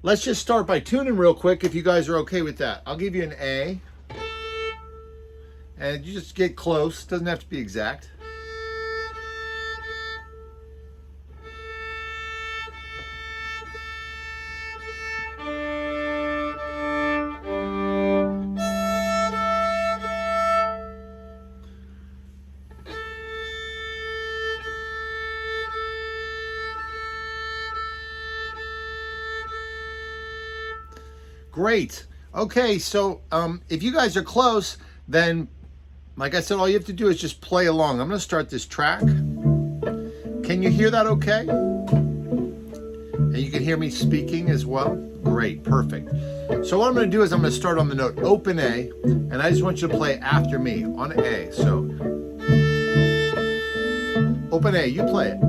Let's just start by tuning real quick if you guys are okay with that. I'll give you an A. And you just get close. Doesn't have to be exact. Great. Okay, so if you guys are close, then like I said, all you have to do is just play along. I'm going to start this track. Can you hear that okay? And you can hear me speaking as well? Great, perfect. So what I'm going to do is I'm going to start on the note open A, and I just want you to play after me on A. So open A, you play it.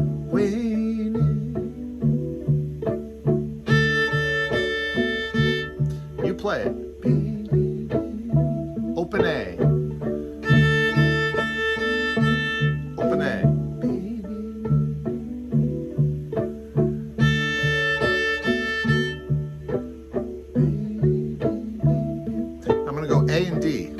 You play it. Open A. Open A. I'm going to go A and D.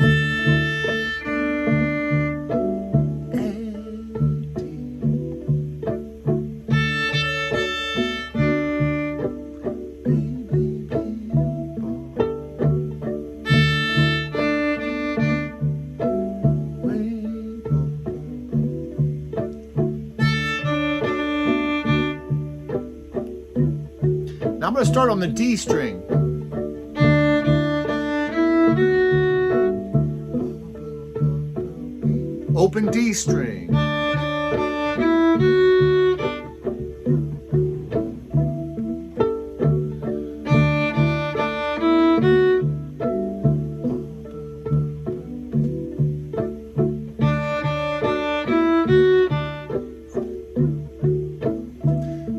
Now I'm going to start on the D string. Open D string.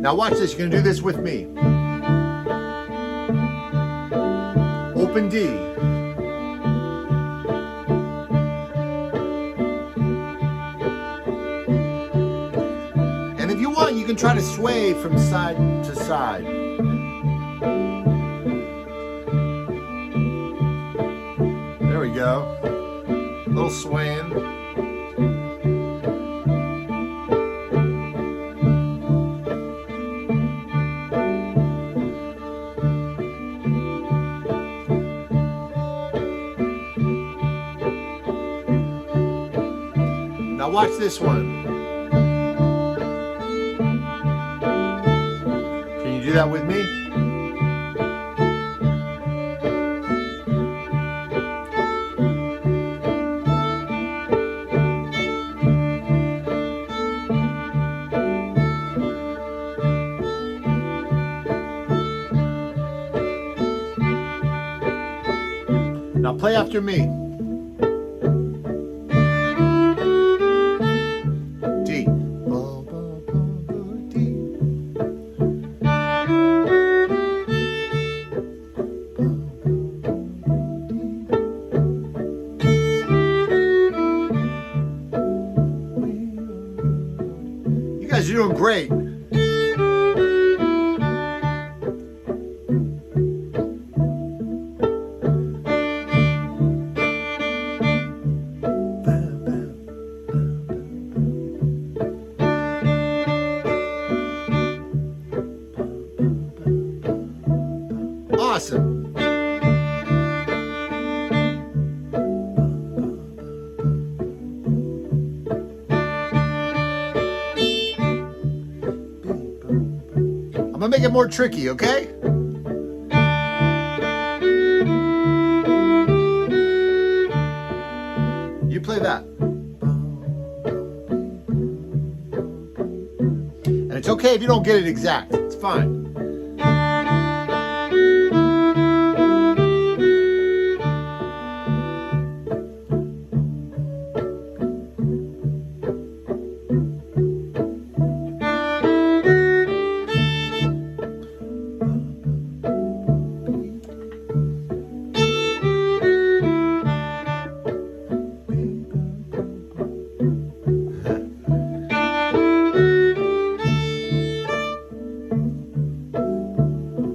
Now watch this, you're going to do this with me. Open D. And if you want, you can try to sway from side to side. There we go. A little swaying. Now watch this one. Can you do that with me? Now play after me. D. D. You guys are doing great. Awesome. I'm gonna make it more tricky, okay? You play that. And it's okay if you don't get it exact. It's fine.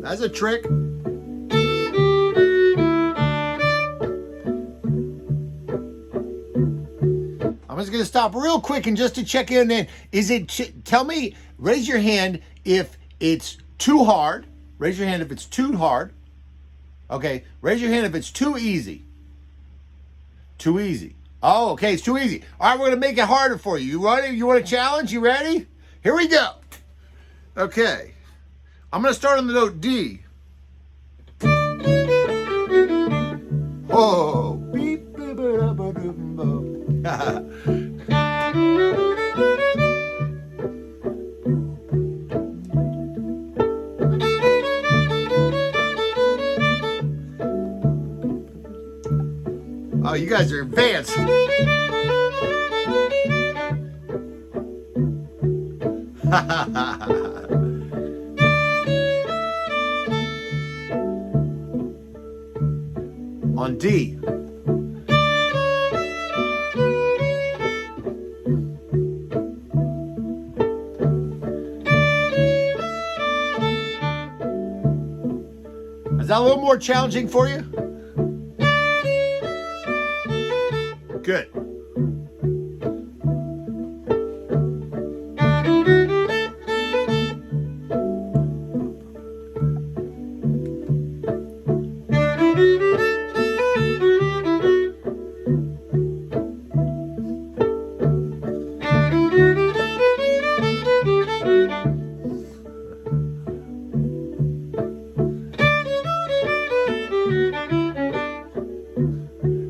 That's a trick. was going to stop real quick and just to check in. Then, tell me, raise your hand if it's too hard. Raise your hand if it's too hard. Okay, raise your hand if it's too easy. Too easy. Oh, okay, it's too easy. All right, we're going to make it harder for you. You ready? You want a challenge? You ready? Here we go. Okay. I'm going to start on the note D. Oh. Beep, beep, oh, you guys are advanced. On D. Is that a little more challenging for you? Good.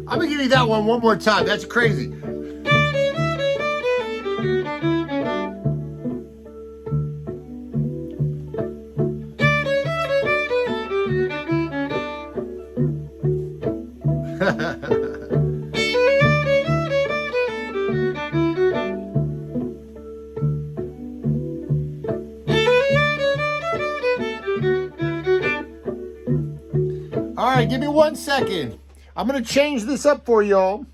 I'm gonna give you that one more time. That's crazy. All right, give me 1 second. I'm gonna change this up for y'all.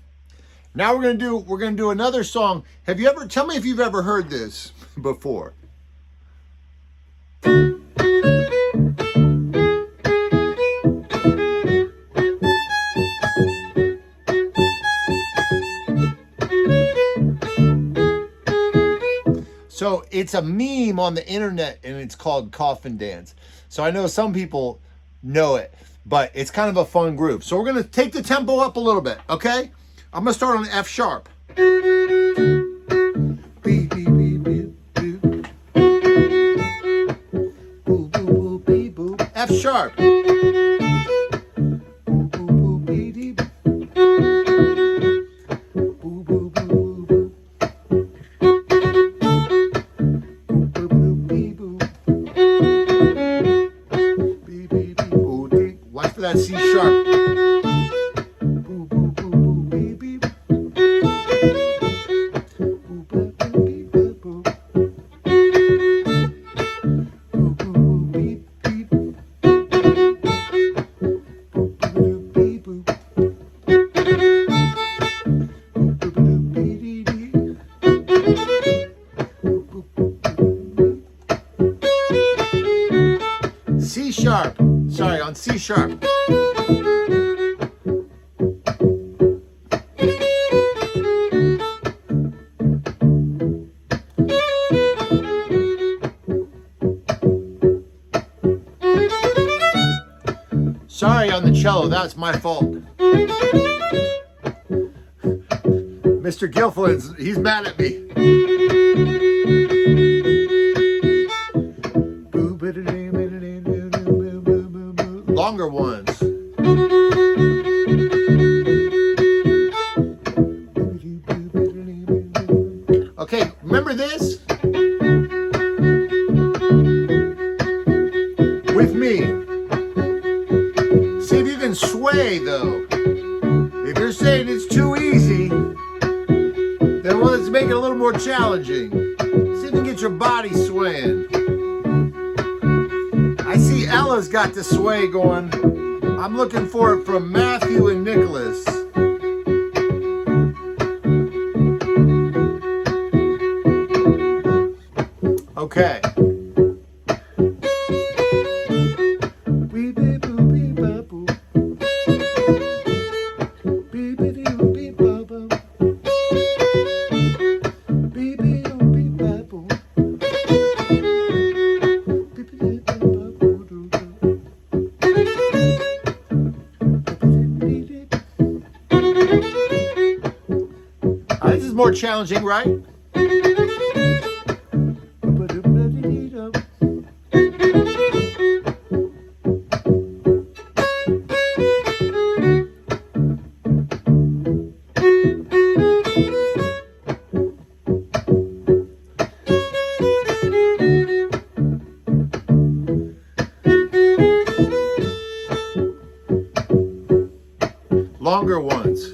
Now we're gonna do another song. Tell me if you've ever heard this before. So it's a meme on the internet and it's called Coffin Dance. So I know some people know it, but it's kind of a fun group. So we're going to take the tempo up a little bit, okay? I'm going to start on F sharp. F sharp. Watch for that C sharp. C sharp. Sorry, on C sharp. Sorry on the cello, that's my fault. Mr. Gilfillan, he's mad at me. Longer ones. Okay, remember this? With me. See if you can sway though. If you're saying it's too easy, then let's make it a little more challenging. See if you can get your body swaying. I see Ella's got the sway going. I'm looking for it from Matthew and Nicholas. Okay. challenging, right? Longer ones.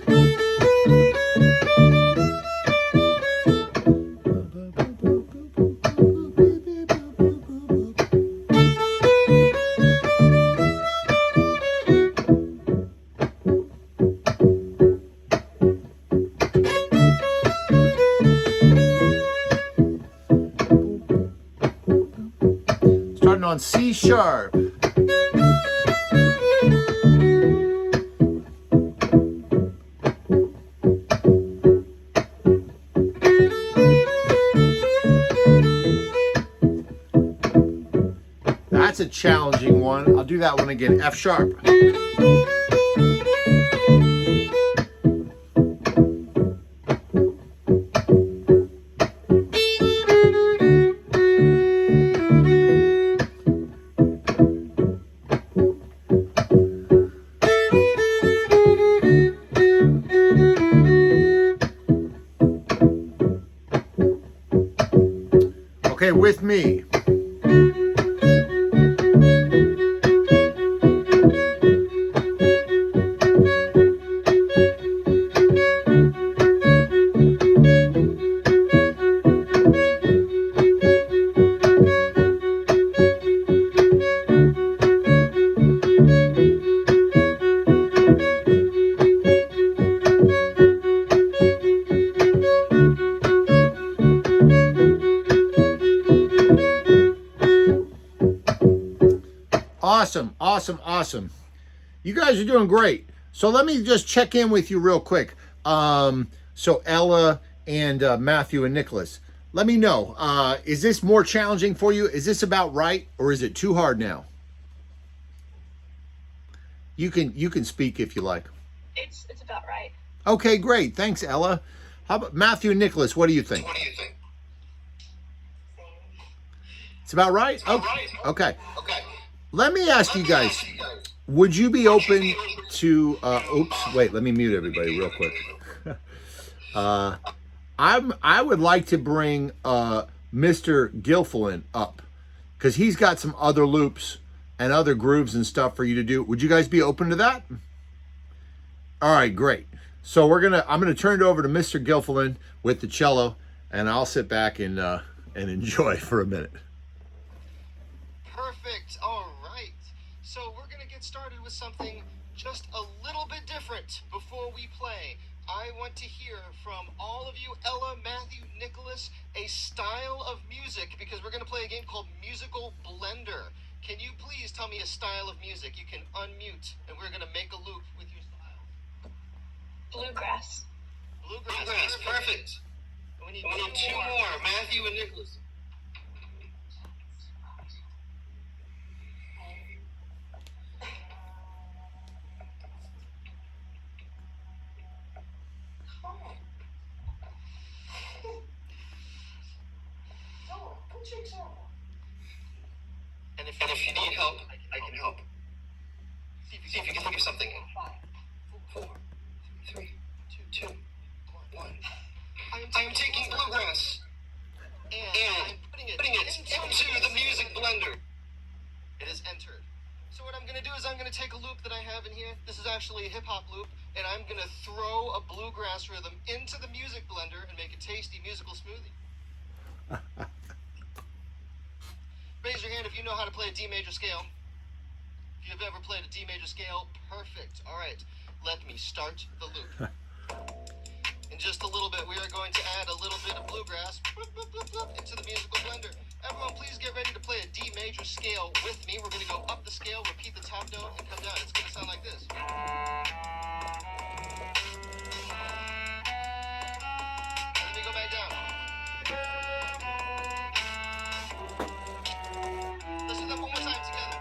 Starting on C sharp. That's a challenging one. I'll do that one again. F sharp. Okay, with me. Awesome, awesome, awesome. You guys are doing great. So let me just check in with you real quick. So Ella and Matthew and Nicholas, let me know. Is this more challenging for you? Is this about right, or is it too hard now? You can speak if you like. It's about right. Okay, great. Thanks, Ella. How about Matthew and Nicholas? What do you think? What do you think? It's about right? It's about Okay. right. Okay. Okay. Let me ask you guys, would you be open to, oops, wait, let me mute everybody real quick. I would like to bring Mr. Gilfillan up, because he's got some other loops and other grooves and stuff for you to do. Would you guys be open to that? All right, great. So I'm gonna turn it over to Mr. Gilfillan with the cello, and I'll sit back and enjoy for a minute. Perfect. All right. So we're going to get started with something just a little bit different before we play. I want to hear from all of you, Ella, Matthew, Nicholas, a style of music, because we're going to play a game called Musical Blender. Can you please tell me a style of music? You can unmute, and we're going to make a loop with your style. Bluegrass. Bluegrass. Perfect. We need two more, Matthew and Nicholas. And if you need help, I can help. See if you can think of something. 5, 4, 3, 2, 1. I am taking bluegrass and putting it into the music blender. It is entered. So what I'm going to do is I'm going to take a loop that I have in here. This is actually a hip-hop loop, and I'm going to throw a bluegrass rhythm into the music blender and make a tasty musical smoothie. Raise your hand if you know how to play a D major scale. If you've ever played a D major scale, perfect. All right, let me start the loop. In just a little bit, we are going to add a little bit of bluegrass into the musical blender. Everyone, please get ready to play a D major scale with me. We're going to go up the scale, repeat the top note, and come down. It's going to sound like this. Let me go back down. Let's do that one more time together.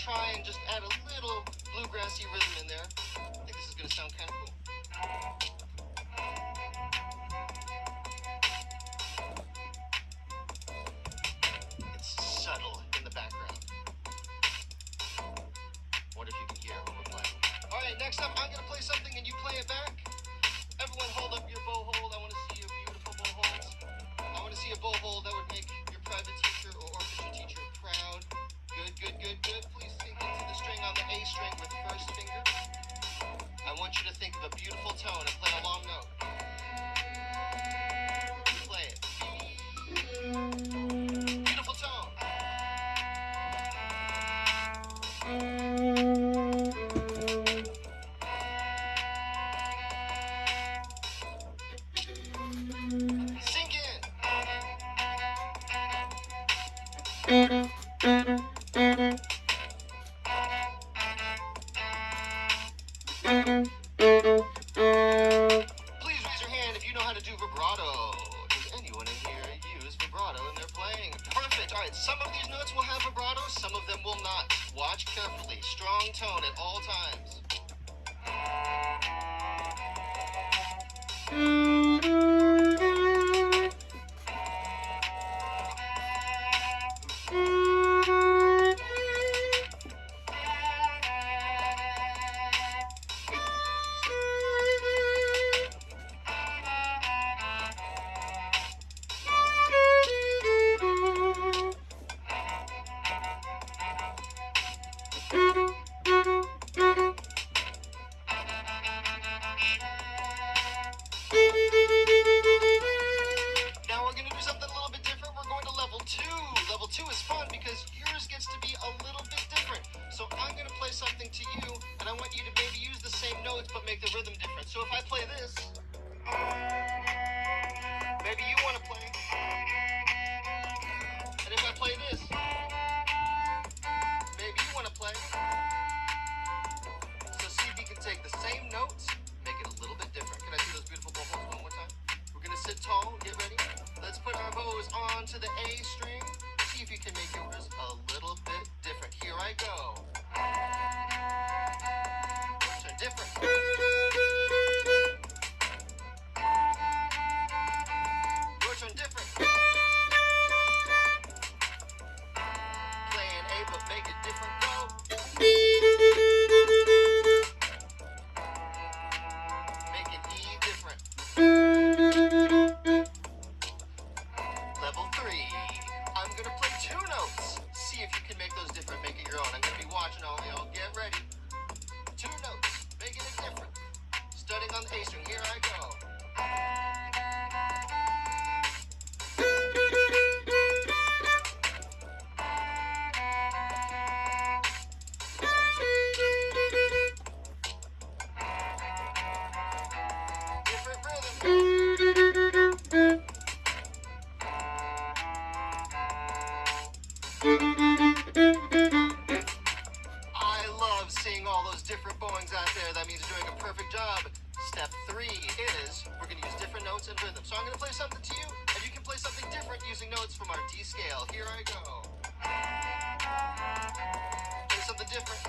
try and just add a little bluegrassy rhythm in there. I think this is gonna sound kind of cool. It's subtle in the background. Wonder if you can hear what we're playing. All right, next up, I'm gonna play something and you play it back. Everyone hold up your bow hold. I want to see your beautiful bow holds. I want to see a bow hold that would make your private teacher or orchestra teacher proud. Good, good, good, good. Please sink into the string on the A string with first finger. I want you to think of a beautiful tone and play a long note. Play it. Beautiful tone. Sink in. Please raise your hand if you know how to do vibrato. Does anyone in here use vibrato in their playing? Perfect. All right, some of these notes will have vibrato, some of them will not. Watch carefully. Strong tone at all times. Now we're going to do something a little bit different. We're going to level 2. Level 2 is fun because yours gets to be a little bit different. So I'm going to play something to you, and I want you to maybe use the same notes but make the rhythm different. So if I play this, maybe you want to play. And if I play this, maybe you want to play. So see if you can take the same notes, make it a little bit different. Can I see those beautiful bow holds one more time? We're going to sit tall, get ready. Let's put our bows onto the A string. See if you can make yours a little bit different. Here I go. Turn different. Your turn different. Playing A but make it different. Go. Make it E different. Level 3. I'm gonna play 2 notes. See if you can make those different, make it your own. I'm gonna be watching all y'all. Get ready. 2 notes, making it different. Starting on the A string. Here I go. Different rhythm. I love seeing all those different bowings out there. That means you're doing a perfect job. Step 3 is we're going to use different notes and rhythm. So I'm going to play something to you, and you can play something different using notes from our D scale. Here I go. Play something different.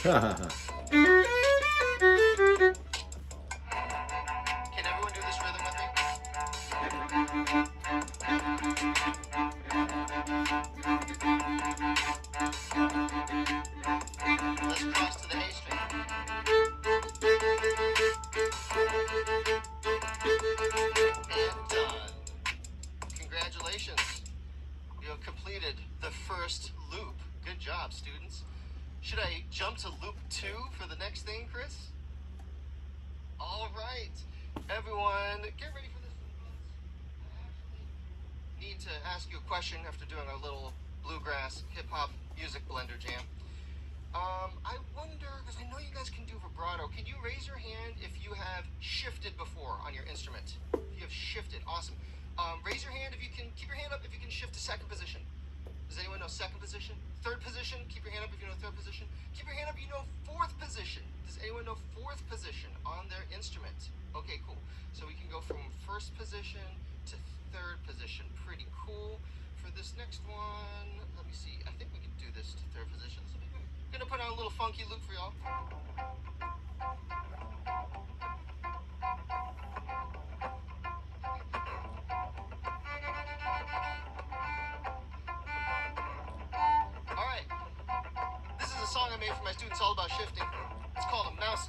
Can everyone do this rhythm with me? Let's cross to the A string. And done. Congratulations. You have completed the first loop. Good job, students. Should I jump to loop 2 for the next thing, Chris? All right. Everyone, get ready for this. I actually need to ask you a question after doing our little bluegrass hip-hop music blender jam. I wonder, because I know you guys can do vibrato, can you raise your hand if you have shifted before on your instrument? If you have shifted, awesome. Raise your hand if you can, keep your hand up if you can shift to second position. Does anyone know second position? Third position? Keep your hand up if you know third position. Keep your hand up if you know fourth position. Does anyone know fourth position on their instrument? Okay, cool. So we can go from first position to third position. Pretty cool. For this next one, let me see. I think we can do this to third position. So I'm gonna put on a little funky loop for y'all. Alright. This is a song I made for my students all about shifting. It's called Mouse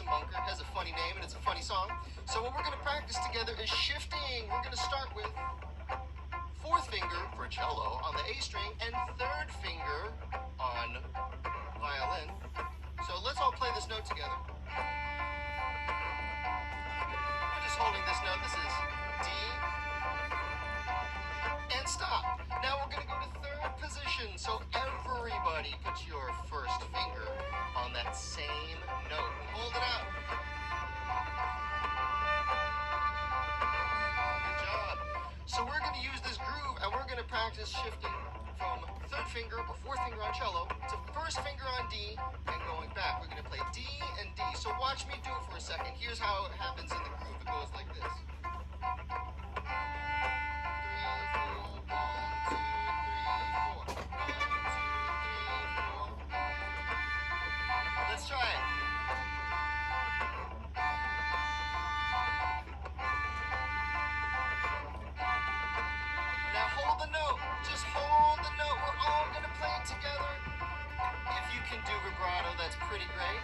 and Bunker. It has a funny name and it's a funny song. So what we're gonna practice together is shifting. We're gonna start with fourth finger for cello on the A string and third finger on violin. So let's all play this note together. We're just holding this note. This is D and stop. Now we're gonna go to third position. So everybody put your first finger on that same note. Hold it out. Good job. So we're gonna use this groove and we're gonna practice shifting from third finger or fourth finger on cello to first finger on D and going back. We're gonna play D and D. So watch me do it for a second. Here's how it happens in the groove. It goes like this. 3, 4, 1, 2, 3, 4. 1, 2, 3, 4. Let's try it. Now hold the note. Just hold the note. We're all gonna play it together. If you can do vibrato, that's pretty great.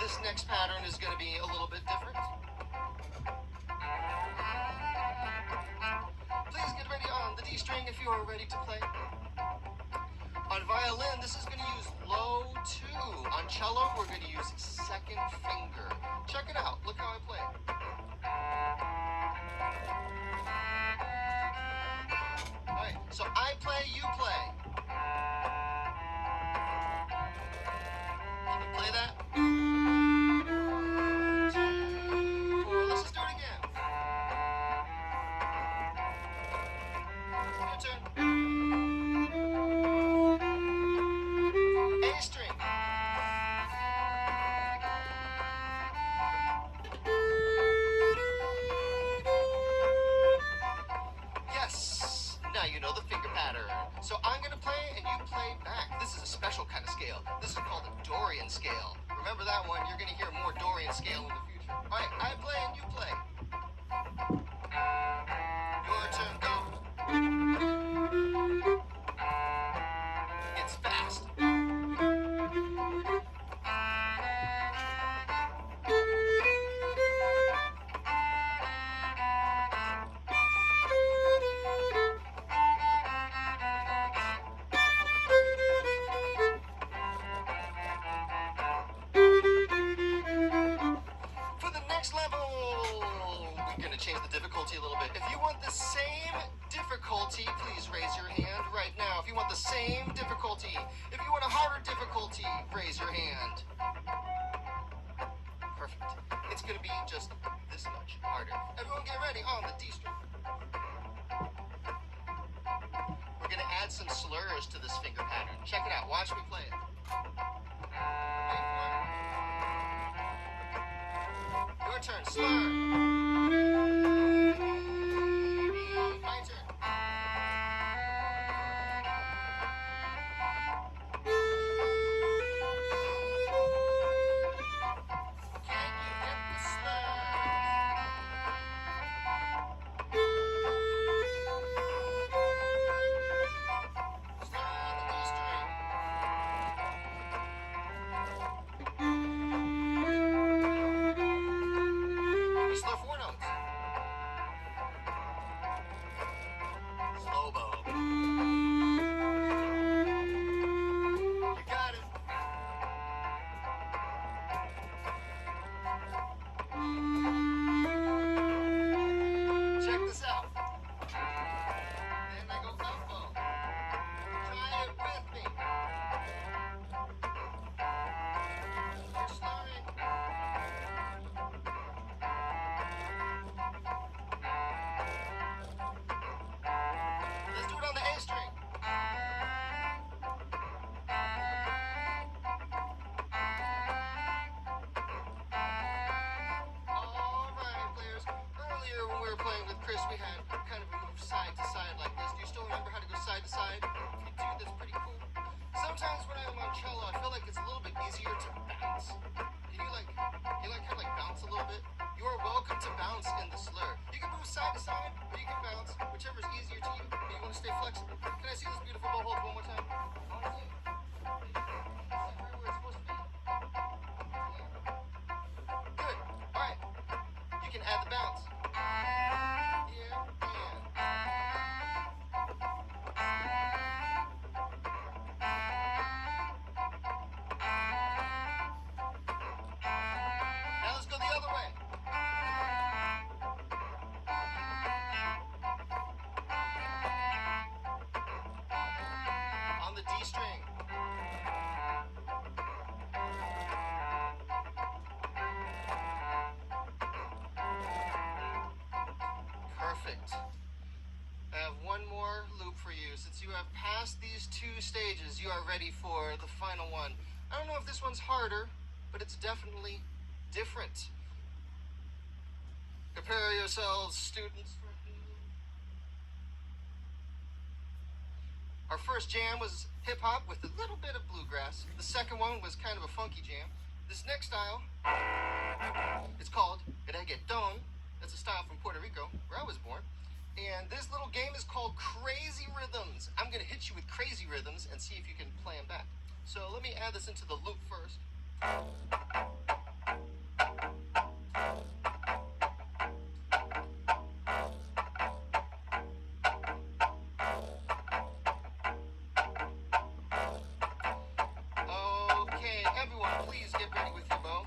This next pattern is gonna be a little bit different. Please get ready on the D string if you are ready to play. On violin, this is going to use low 2. On cello, we're going to use second finger. Check it out. Look how I play. Alright, so I play, you play. Can you play that? 1, 2, 4. Let's just do it again. Your turn. A string. Yes. Now you know the finger pattern. So I'm going to play and you play back. This is a special kind of scale. This is called a Dorian scale. Remember that one? You're going to hear more Dorian scale in the future. All right, I play and you play. Your turn, go. It's fast. For the next level, we're going to change the difficulty a little bit. If you want the same difficulty, please raise your hand right now. If you want the same difficulty, if you want a harder difficulty, raise your hand. Perfect. It's going to be just this much harder. Everyone get ready on the D string. We're going to add some slurs to this finger pattern. Check it out. Watch me play it. Your turn, slur. My turn. Can you get the slur? Slur on the D string. We side to side. If you do, that's pretty cool. Sometimes when I'm on cello, I feel like it's a little bit easier to bounce. Can you kind of bounce a little bit? You are welcome to bounce in the slur. You can move side to side, or you can bounce, whichever is easier to you. But you want to stay flexible. Can I see this beautiful bow hold one more time? I want to see it. Where it's supposed to be. Good. All right. You can add the bounce. Here and. Now let's go the other way. On the D string. Perfect. I have one more loop for you. Since you have passed these 2 stages, you are ready for the final one. I don't know if this one's harder, but it's definitely different. Prepare yourselves, students. Our first jam was hip-hop with a little bit of bluegrass. The second one was kind of a funky jam. This next style, it's called reggaeton. That's a style from Puerto Rico, where I was born. And this little game is called Crazy Rhythms. I'm going to hit you with crazy rhythms and see if you can play them back. So let me add this into the loop first. Okay, everyone, please get ready with your bow.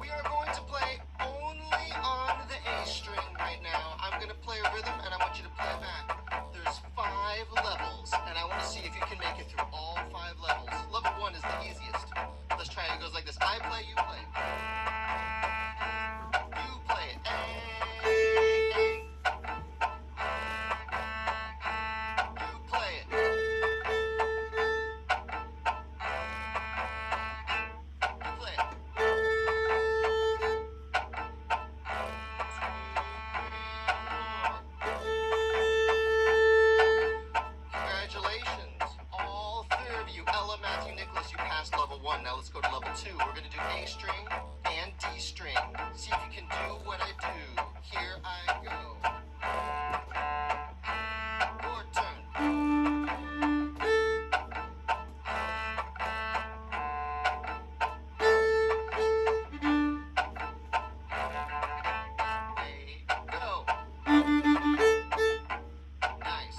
We are going to play only on the A string right now. I'm going to play a rhythm and I want you to play it back. There's 5 levels and I want to see if you can make it through all 5 levels. Level 1 is the easiest. Let's try it. It goes like this. I play, you play. You play it. A. You play it. You play it. Congratulations, all 3 of you. Ella, Matthew, Nicholas, you passed level 1. Now let's go to level 2. We're going to do A string and D string. See if you can do what I do. Here I go. Your turn. A, go. Nice.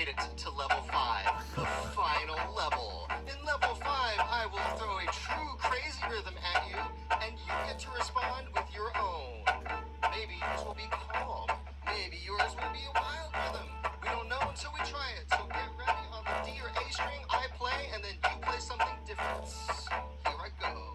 made it to level 5, the final level. In level 5, I will throw a true crazy rhythm at you, and you get to respond with your own. Maybe yours will be calm. Maybe yours will be a wild rhythm. We don't know until we try it. So get ready on the D or A string. I play, and then you play something different. Here I go.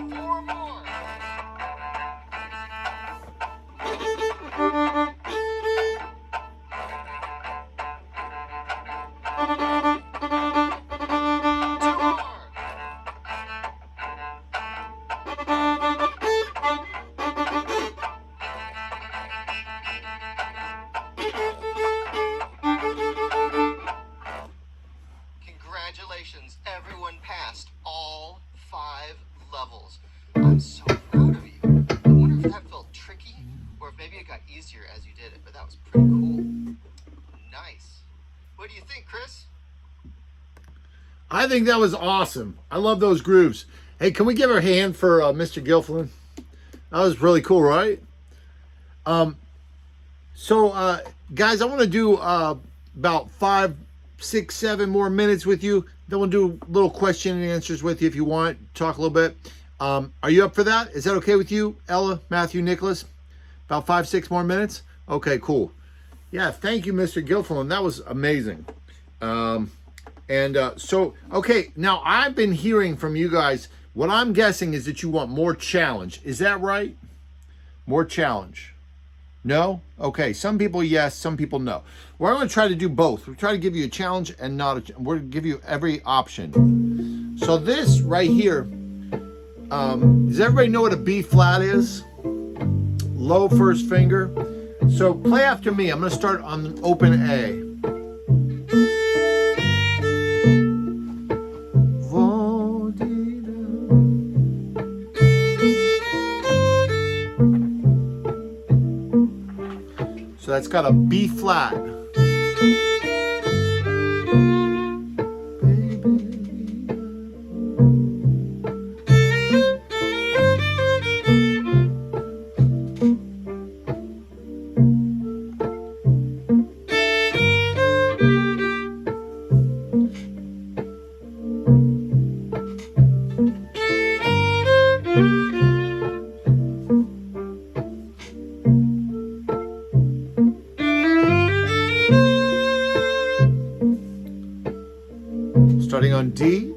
Four more. Two more. Congratulations, everyone passed all 5 levels. I'm so proud of you. I wonder if that felt tricky, or if maybe it got easier as you did it, but that was pretty cool. Nice. What do you think, Chris? I think that was awesome. I love those grooves. Hey, can we give a hand for Mr. Gilfillan? That was really cool, right? So, guys, I want to do about 5, 6, 7 more minutes with you. Then we'll do a little question and answers with you if you want. Talk a little bit. Are you up for that? Is that okay with you, Ella, Matthew, Nicholas? About 5, 6 more minutes? Okay, cool. Yeah, thank you, Mr. Gilfillan. That was amazing. So, okay, now I've been hearing from you guys. What I'm guessing is that you want more challenge. Is that right? More challenge. No? Okay, some people yes, some people no. We're going to try to do both. We'll try to give you a challenge and not a we're going to give you every option. So this right here, does everybody know what a B flat is? Low first finger. So play after me. I'm going to start on open A. So that's got a B flat. Starting on D.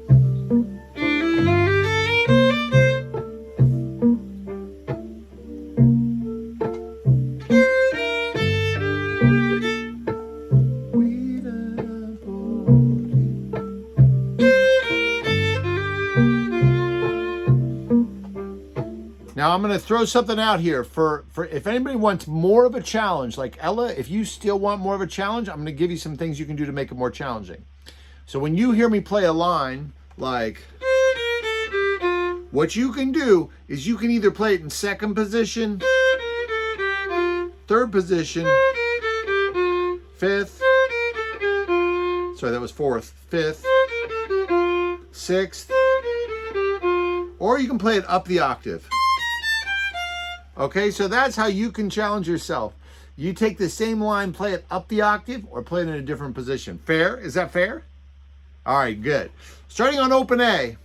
Now I'm going to throw something out here for if anybody wants more of a challenge, like Ella, if you still want more of a challenge, I'm going to give you some things you can do to make it more challenging. So when you hear me play a line like, what you can do is you can either play it in second position, third position, fifth, sorry, that was fourth, fifth, sixth, or you can play it up the octave. Okay, so that's how you can challenge yourself. You take the same line, play it up the octave, or play it in a different position. Fair? Is that fair? All right, good. Starting on open A.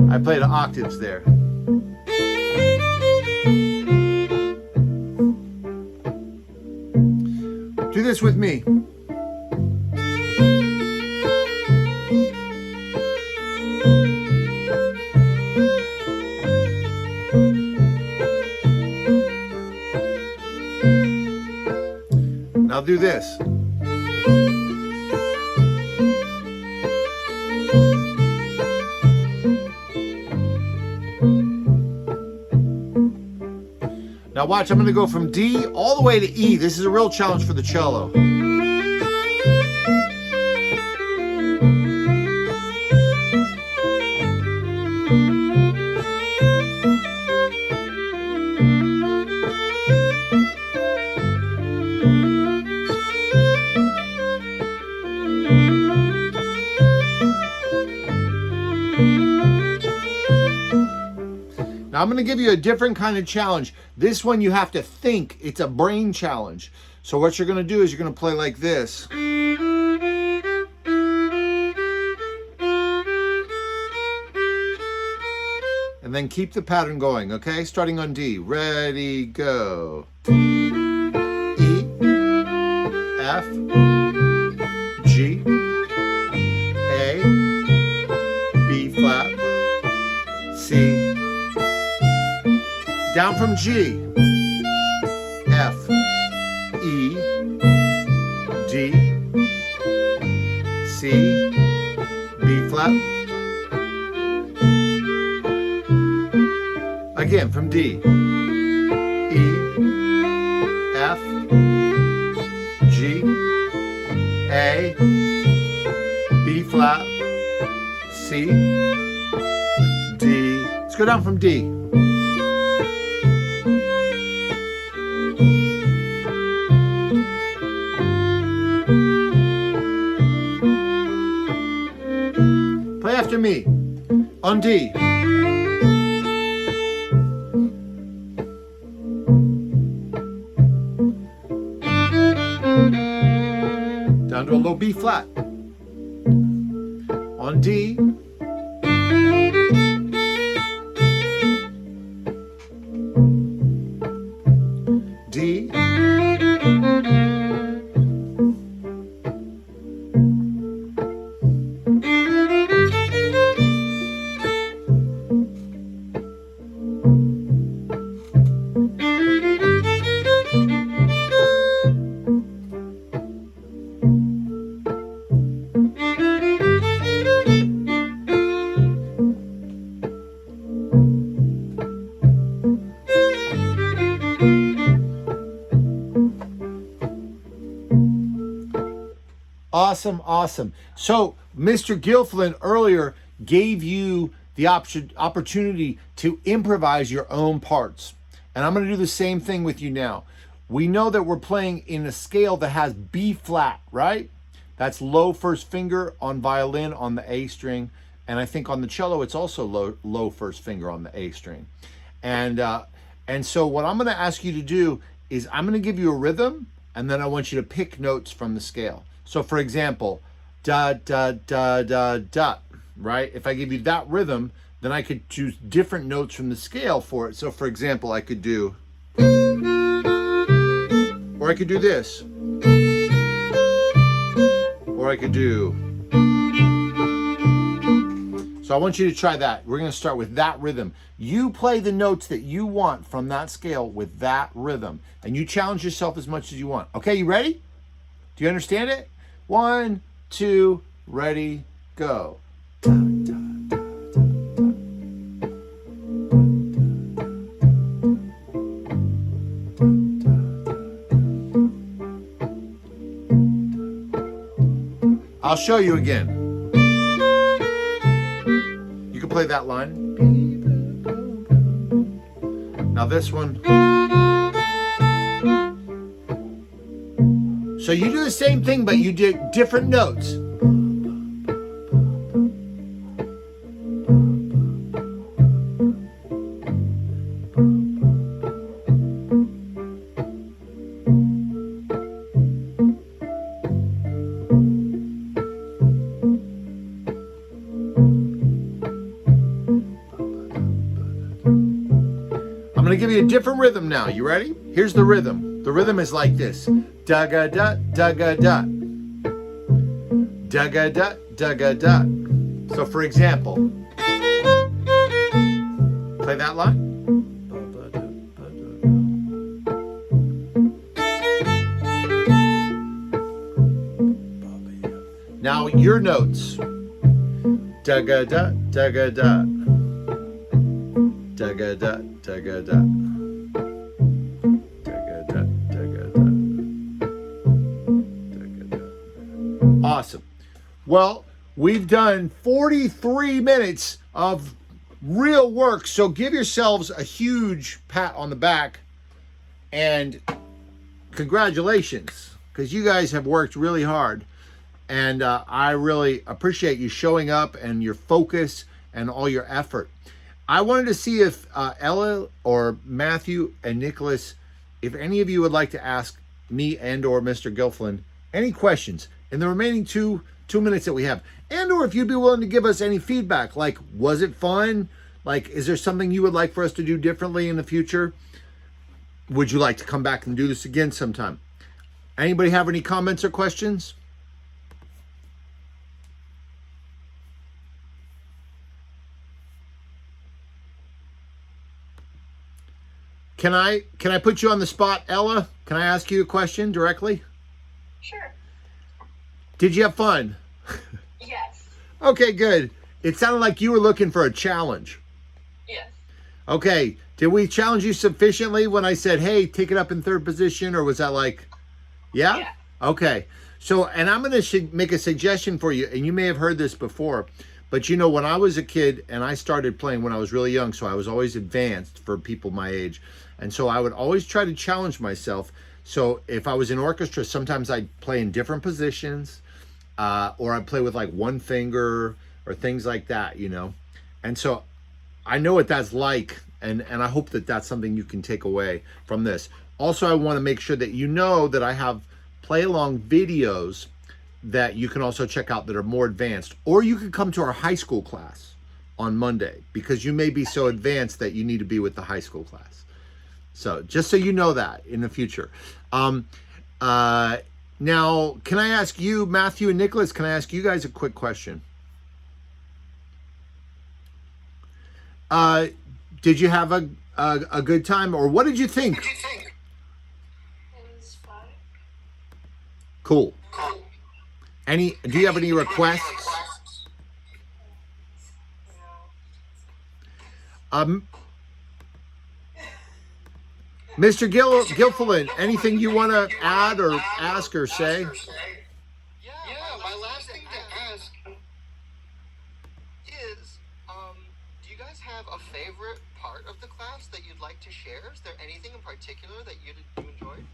I played octaves there. Do this with me. Now do this. Now watch, I'm going to go from D all the way to E. This is a real challenge for the cello. Now I'm going to give you a different kind of challenge. This one you have to think. It's a brain challenge. So what you're going to do is you're going to play like this. And then keep the pattern going, okay? Starting on D. Ready, go. E, F, G, A, B flat, C, down from G, F, E, D, C, B flat. Again from D, E, F, G, A, B flat, C, D. Let's go down from D. Play after me. On D. Down to a low B flat. On D. D. Awesome, awesome. So Mr. Gilfillan earlier gave you the opportunity to improvise your own parts. And I'm going to do the same thing with you now. We know that we're playing in a scale that has B flat, right? That's low first finger on violin on the A string. And I think on the cello, it's also low first finger on the A string. And so what I'm going to ask you to do is I'm going to give you a rhythm, and then I want you to pick notes from the scale. So for example, da, da, da, da, da, right? If I give you that rhythm, then I could choose different notes from the scale for it. So for example, I could do, or I could do this, or I could do. So I want you to try that. We're going to start with that rhythm. You play the notes that you want from that scale with that rhythm, and you challenge yourself as much as you want. Okay, you ready? Do you understand it? 1, 2, ready, go. I'll show you again. You can play that line. Now this one. So you do the same thing, but you did different notes. I'm going to give you a different rhythm now. You ready? Here's the rhythm. The rhythm is like this. Da-ga-da, da-ga-da. Da-ga-da, da-ga-da. So for example, play that line. your notes. Da-ga-da, da-ga-da. Da-ga-da, da-ga-da. Da-ga-da, da-ga-da. Da-ga-da. Awesome. Well, we've done 43 minutes of real work, so give yourselves a huge pat on the back and congratulations, because you guys have worked really hard, and I really appreciate you showing up and your focus and all your effort. I wanted to see if Ella or Matthew and Nicholas, if any of you would like to ask me and or Mr. Gilfillan any questions in the remaining two minutes that we have, and or if you'd be willing to give us any feedback, like, was it fun? Like, is there something you would like for us to do differently in the future? Would you like to come back and do this again sometime? Anybody have any comments or questions? Can I put you on the spot, Ella? Can I ask you a question directly? Sure. Did you have fun? Yes. Okay, good. It sounded like you were looking for a challenge. Yes. Okay, did we challenge you sufficiently when I said, hey, take it up in third position, or was that like, yeah? Yeah. Okay, so, and I'm going to make a suggestion for you, and you may have heard this before, but you know, when I was a kid, and I started playing when I was really young, so I was always advanced for people my age, and so I would always try to challenge myself. So if I was in orchestra, sometimes I'd play in different positions, or I'd play with like one finger, or things like that, you know? And so I know what that's like, and I hope that that's something you can take away from this. Also, I want to make sure that you know that I have play-along videos that you can also check out that are more advanced, or you can come to our high school class on Monday, because you may be so advanced that you need to be with the high school class. So just so you know that in the future. Now, can I ask you, Matthew and Nicholas, can I ask you guys a quick question? Did you have a good time, or what did you think? What do you think? It was fun. Cool. Cool. Do you have any requests? Mr. Gilfillan, anything you want to add or ask or say? Yeah, my last thing to ask is, do you guys have a favorite part of the class that you'd like to share? Is there anything in particular that you enjoyed?